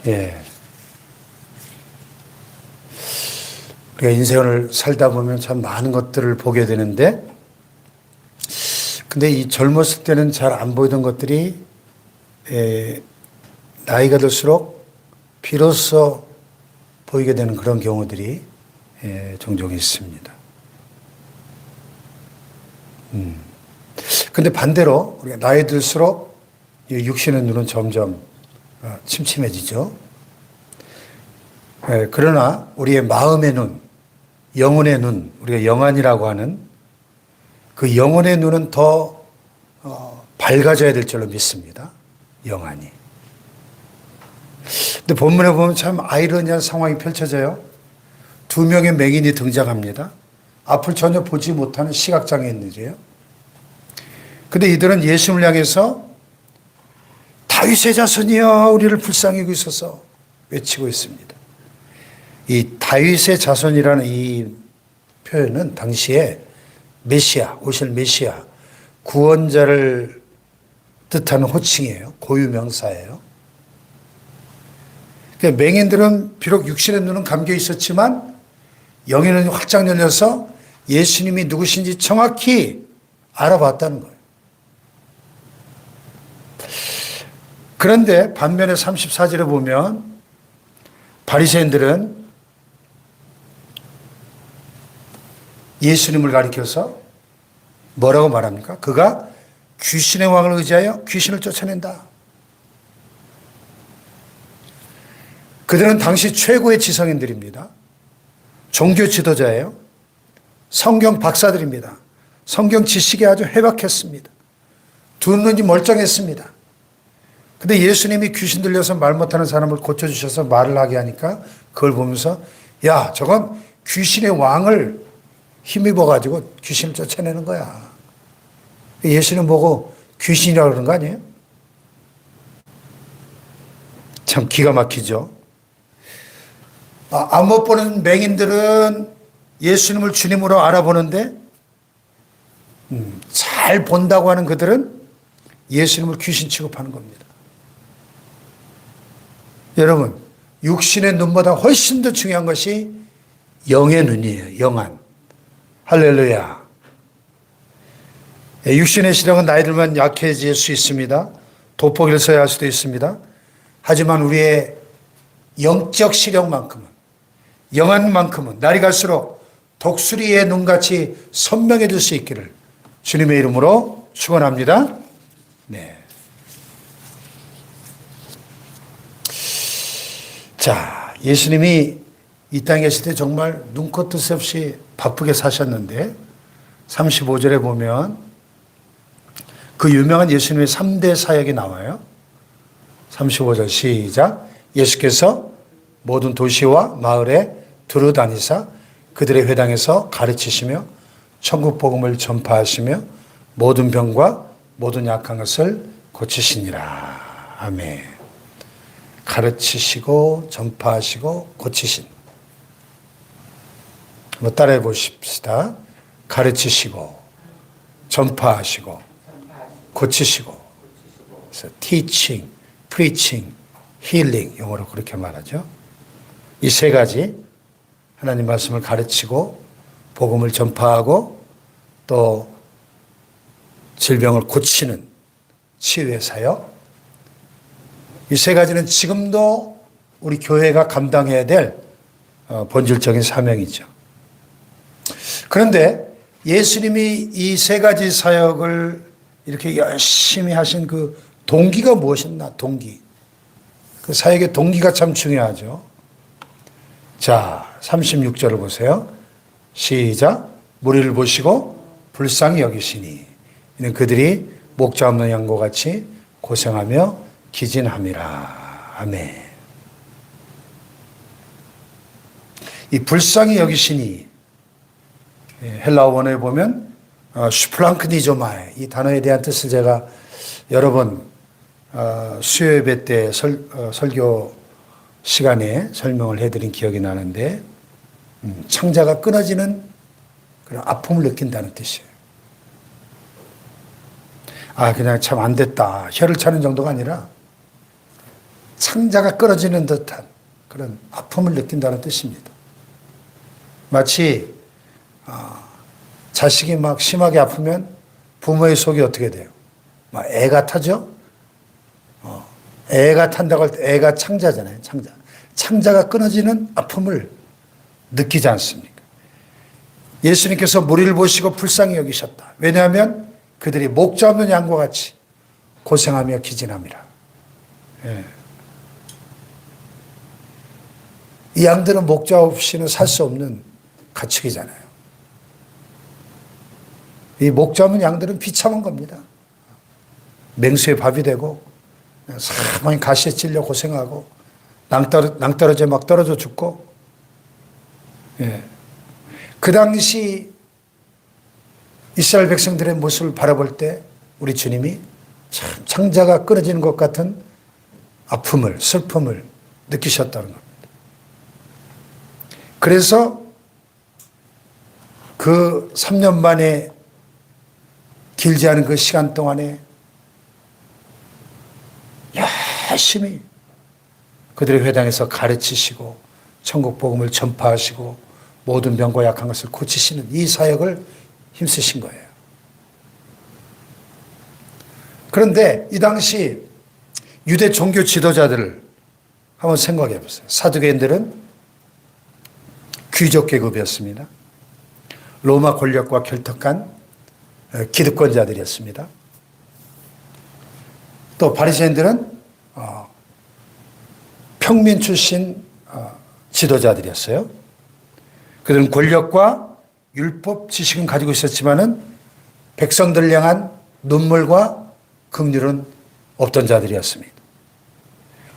예. 우리가 인생을 살다 보면 참 많은 것들을 보게 되는데, 근데 이 젊었을 때는 잘 안 보이던 것들이 나이가 들수록 비로소 보이게 되는 그런 경우들이 종종 있습니다. 근데 반대로 우리가 나이 들수록 육신의 눈은 점점 침침해지죠. 그러나 우리의 마음의 눈, 영혼의 눈, 우리가 영안이라고 하는 그 영혼의 눈은 더 밝아져야 될 줄로 믿습니다. 영안이. 근데 본문에 보면 참 아이러니한 상황이 펼쳐져요. 두 명의 맹인이 등장합니다. 앞을 전혀 보지 못하는 시각장애인들이에요. 근데 이들은 예수님을 향해서 다윗의 자손이여 우리를 불쌍히 여기고 있어서 외치고 있습니다. 이 다윗의 자손이라는 이 표현은 당시에 메시아, 오실 메시아, 구원자를 뜻하는 호칭이에요. 고유명사예요. 그러니까 맹인들은 비록 육신의 눈은 감겨 있었지만 영의 눈이 활짝 열려서 예수님이 누구신지 정확히 알아봤다는 거예요. 그런데 반면에 34절에 보면 바리새인들은 예수님을 가리켜서 뭐라고 말합니까? 그가 귀신의 왕을 의지하여 귀신을 쫓아낸다. 그들은 당시 최고의 지성인들입니다. 종교 지도자예요. 성경 박사들입니다. 성경 지식에 아주 해박했습니다. 두 눈이 멀쩡했습니다. 근데 예수님이 귀신 들려서 말 못하는 사람을 고쳐주셔서 말을 하게 하니까 그걸 보면서 야, 저건 귀신의 왕을 힘입어가지고 귀신을 쫓아내는 거야. 예수님 보고 귀신이라고 그러는 거 아니에요? 참 기가 막히죠. 안 못 보는 맹인들은 예수님을 주님으로 알아보는데 잘 본다고 하는 그들은 예수님을 귀신 취급하는 겁니다. 여러분, 육신의 눈보다 훨씬 더 중요한 것이 영의 눈이에요. 영안. 할렐루야. 육신의 시력은 나이 들면 약해질 수 있습니다. 돋보기를 써야 할 수도 있습니다. 하지만 우리의 영적 시력만큼은, 영안만큼은 날이 갈수록 독수리의 눈같이 선명해질 수 있기를 주님의 이름으로 축원합니다. 네. 자, 예수님이 이 땅에 계실 때 정말 눈코 뜰 새 없이 바쁘게 사셨는데 35절에 보면 그 유명한 예수님의 3대 사역이 나와요. 35절 시작. 예수께서 모든 도시와 마을에 두루 다니사 그들의 회당에서 가르치시며 천국 복음을 전파하시며 모든 병과 모든 약한 것을 고치시니라. 아멘. 가르치시고 전파하시고 고치신. 한번 따라해 보십시다. 가르치시고 전파하시고 고치시고. 그래서 teaching, preaching, healing 영어로 그렇게 말하죠. 이 세 가지 하나님 말씀을 가르치고 복음을 전파하고 또 질병을 고치는 치유의 사역. 이 세 가지는 지금도 우리 교회가 감당해야 될 본질적인 사명이죠. 그런데 예수님이 이 세 가지 사역을 이렇게 열심히 하신 그 동기가 무엇이었나? 동기. 그 사역의 동기가 참 중요하죠. 자, 36절을 보세요. 시작. 무리를 보시고 불쌍히 여기시니 이는 그들이 목자 없는 양과 같이 고생하며 기진함이라. 아멘. 이 불쌍히 여기시니 헬라어 원어에 보면 슈플랑크니조마에 이 단어에 대한 뜻을 제가 여러 번 수요 예배 때 설교 시간에 설명을 해드린 기억이 나는데 창자가 끊어지는 그런 아픔을 느낀다는 뜻이에요. 그냥 참 안 됐다. 혀를 차는 정도가 아니라 창자가 끊어지는 듯한 그런 아픔을 느낀다는 뜻입니다. 마치 자식이 막 심하게 아프면 부모의 속이 어떻게 돼요? 막 애가 타죠? 애가 탄다고 할 때 애가 창자잖아요. 창자. 창자가 끊어지는 아픔을 느끼지 않습니까? 예수님께서 무리를 보시고 불쌍히 여기셨다. 왜냐하면 그들이 목자 없는 양과 같이 고생하며 기진함이라. 예. 이 양들은 목자 없이는 살 수 없는 가축이잖아요. 이 목자 없는 양들은 비참한 겁니다. 맹수의 밥이 되고 사방에 가시에 찔려 고생하고 낭떠러지에 막 떨어져 죽고. 예. 그 당시 이스라엘 백성들의 모습을 바라볼 때 우리 주님이 참 창자가 끊어지는 것 같은 아픔을, 슬픔을 느끼셨다는 겁니다. 그래서 그 3년 만에 길지 않은 그 시간 동안에 열심히 그들의 회당에서 가르치시고 천국 복음을 전파하시고 모든 병과 약한 것을 고치시는 이 사역을 힘쓰신 거예요. 그런데 이 당시 유대 종교 지도자들을 한번 생각해 보세요. 사두개인들은 귀족 계급이었습니다. 로마 권력과 결탁한 기득권자들이었습니다. 또 바리새인들은 평민 출신 지도자들이었어요. 그들은 권력과 율법 지식은 가지고 있었지만은 백성들을 향한 눈물과 긍휼은 없던 자들이었습니다.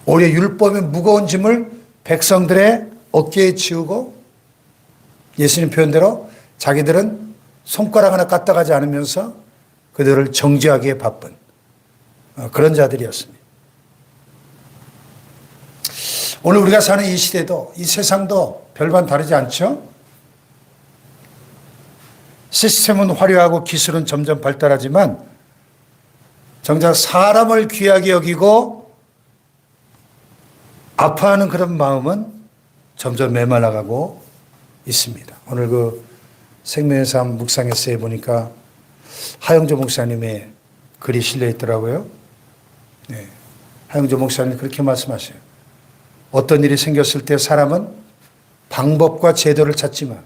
오히려 율법의 무거운 짐을 백성들의 어깨에 지우고 예수님 표현대로 자기들은 손가락 하나 까딱하지 않으면서 그들을 정죄하기에 바쁜 그런 자들이었습니다. 오늘 우리가 사는 이 시대도 이 세상도 별반 다르지 않죠? 시스템은 화려하고 기술은 점점 발달하지만 정작 사람을 귀하게 여기고 아파하는 그런 마음은 점점 메말라가고 있습니다. 오늘 그 생명의 삶 묵상 에세이 보니까 하영조 목사님의 글이 실려 있더라고요. 네. 하영조 목사님 그렇게 말씀하셔요. 어떤 일이 생겼을 때 사람은 방법과 제도를 찾지만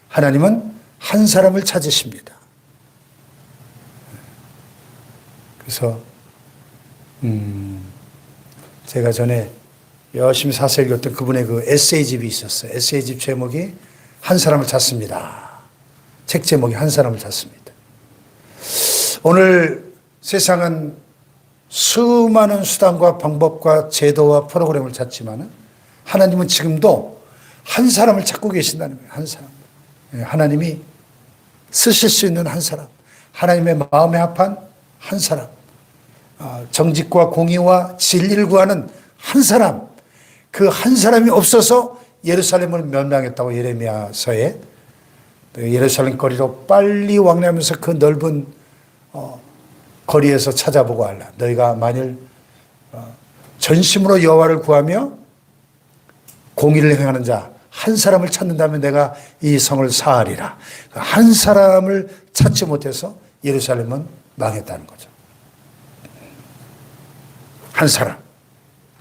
하나님은 한 사람을 찾으십니다. 그래서 제가 전에 열심히 사서 읽었던 그분의 그 에세이집이 있었어요. 에세이집 제목이 한 사람을 찾습니다. 책 제목이 한 사람을 찾습니다. 오늘 세상은 수많은 수단과 방법과 제도와 프로그램을 찾지만 하나님은 지금도 한 사람을 찾고 계신다는 거예요. 한 사람. 하나님이 쓰실 수 있는 한 사람. 하나님의 마음에 합한 한 사람. 정직과 공의와 진리를 구하는 한 사람. 그 한 사람이 없어서 예루살렘을 멸망했다고 예레미야서에 예루살렘 거리로 빨리 왕래하면서 그 넓은 거리에서 찾아보고 알라. 너희가 만일 전심으로 여호와를 구하며 공의를 행하는 자 한 사람을 찾는다면 내가 이 성을 사하리라. 한 사람을 찾지 못해서 예루살렘은 망했다는 거죠. 한 사람.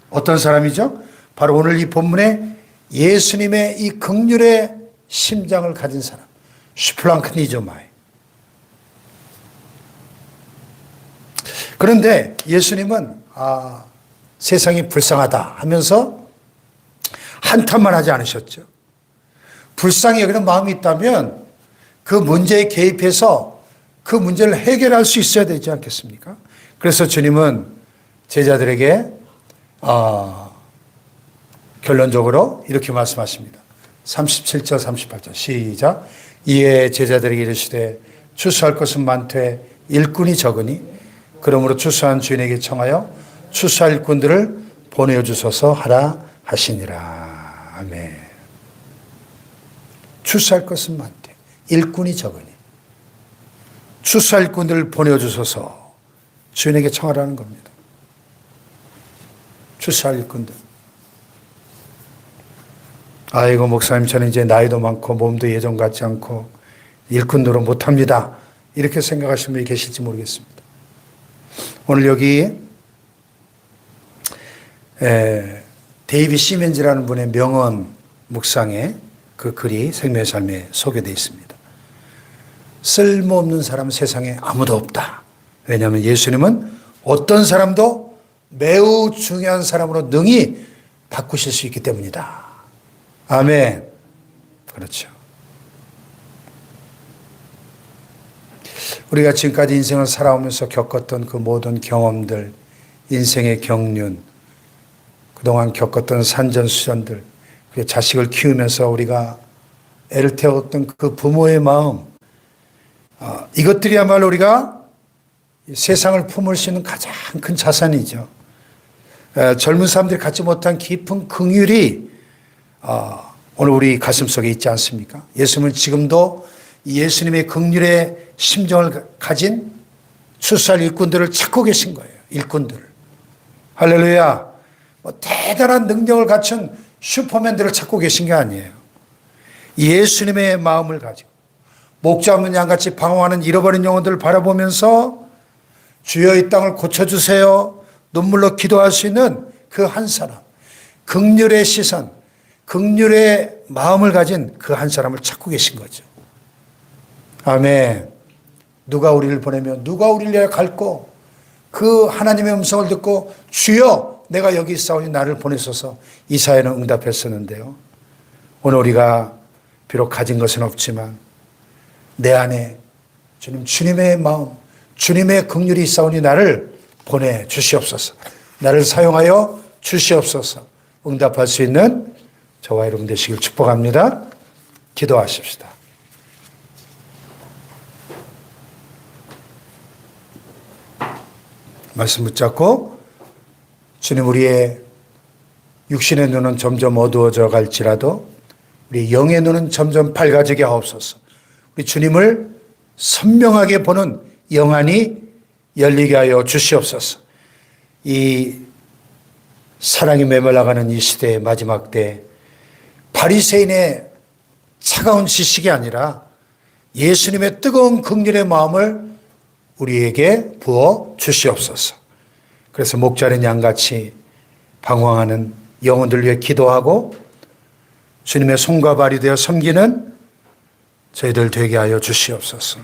어떤 사람이죠? 바로 오늘 이 본문에 예수님의 이 긍휼의 심장을 가진 사람. 슈플랑크니조마이. 그런데 예수님은 세상이 불쌍하다 하면서 한탄만 하지 않으셨죠. 불쌍히 여기는 마음이 있다면 그 문제에 개입해서 그 문제를 해결할 수 있어야 되지 않겠습니까? 그래서 주님은 제자들에게 결론적으로 이렇게 말씀하십니다. 37절 38절 시작. 이에 제자들에게 이르시되 추수할 것은 많되 일꾼이 적으니 그러므로 추수한 주인에게 청하여 추수할 일꾼들을 보내주소서 하라 하시니라. 아멘. 추수할 것은 많되 일꾼이 적으니 추수할 일꾼들을 보내주소서 주인에게 청하라는 겁니다. 추수할 일꾼들. 아이고, 목사님, 저는 이제 나이도 많고 몸도 예전 같지 않고 일꾼으로 못합니다. 이렇게 생각하시는 분이 계실지 모르겠습니다. 오늘 여기 데이비 시멘즈라는 분의 명언 묵상에 그 글이 생명의 삶에 소개되어 있습니다. 쓸모없는 사람은 세상에 아무도 없다. 왜냐하면 예수님은 어떤 사람도 매우 중요한 사람으로 능히 바꾸실 수 있기 때문이다. 아멘. 그렇죠. 우리가 지금까지 인생을 살아오면서 겪었던 그 모든 경험들, 인생의 경륜, 그동안 겪었던 산전수전들, 그 자식을 키우면서 우리가 애를 태웠던 그 부모의 마음, 이것들이야말로 우리가 세상을 품을 수 있는 가장 큰 자산이죠. 젊은 사람들이 갖지 못한 깊은 긍휼이 오늘 우리 가슴속에 있지 않습니까? 예수님은 지금도 예수님의 긍휼의 심정을 가진 추수할 일꾼들을 찾고 계신 거예요. 일꾼들을. 할렐루야. 대단한 능력을 갖춘 슈퍼맨들을 찾고 계신 게 아니에요. 예수님의 마음을 가지고 목자 없는 양같이 방황하는 잃어버린 영혼들을 바라보면서 주여 이 땅을 고쳐주세요. 눈물로 기도할 수 있는 그 한 사람, 긍휼의 시선, 긍휼의 마음을 가진 그 한 사람을 찾고 계신 거죠. 아멘. 누가 우리를 보내면 누가 우리를 갈고 그 하나님의 음성을 듣고 주여 내가 여기 있사오니 나를 보내소서 이 사연은 응답했었는데요. 오늘 우리가 비록 가진 것은 없지만 내 안에 주님의 마음, 주님의 긍휼이 있사오니 나를 보내주시옵소서. 나를 사용하여 주시옵소서. 응답할 수 있는 저와 여러분 되시길 축복합니다. 기도하십시다. 말씀 붙잡고 주님, 우리의 육신의 눈은 점점 어두워져 갈지라도 우리 영의 눈은 점점 밝아지게 하옵소서. 우리 주님을 선명하게 보는 영안이 열리게 하여 주시옵소서. 이 사랑이 메말라가는 이 시대의 마지막 때 바리새인의 차가운 지식이 아니라 예수님의 뜨거운 긍휼의 마음을 우리에게 부어 주시옵소서. 그래서 목자는 양같이 방황하는 영혼들 위해 기도하고 주님의 손과 발이 되어 섬기는 저희들 되게 하여 주시옵소서.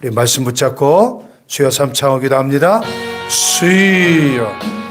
우리 말씀 붙잡고 주여 삼창하기도 합니다. 주여.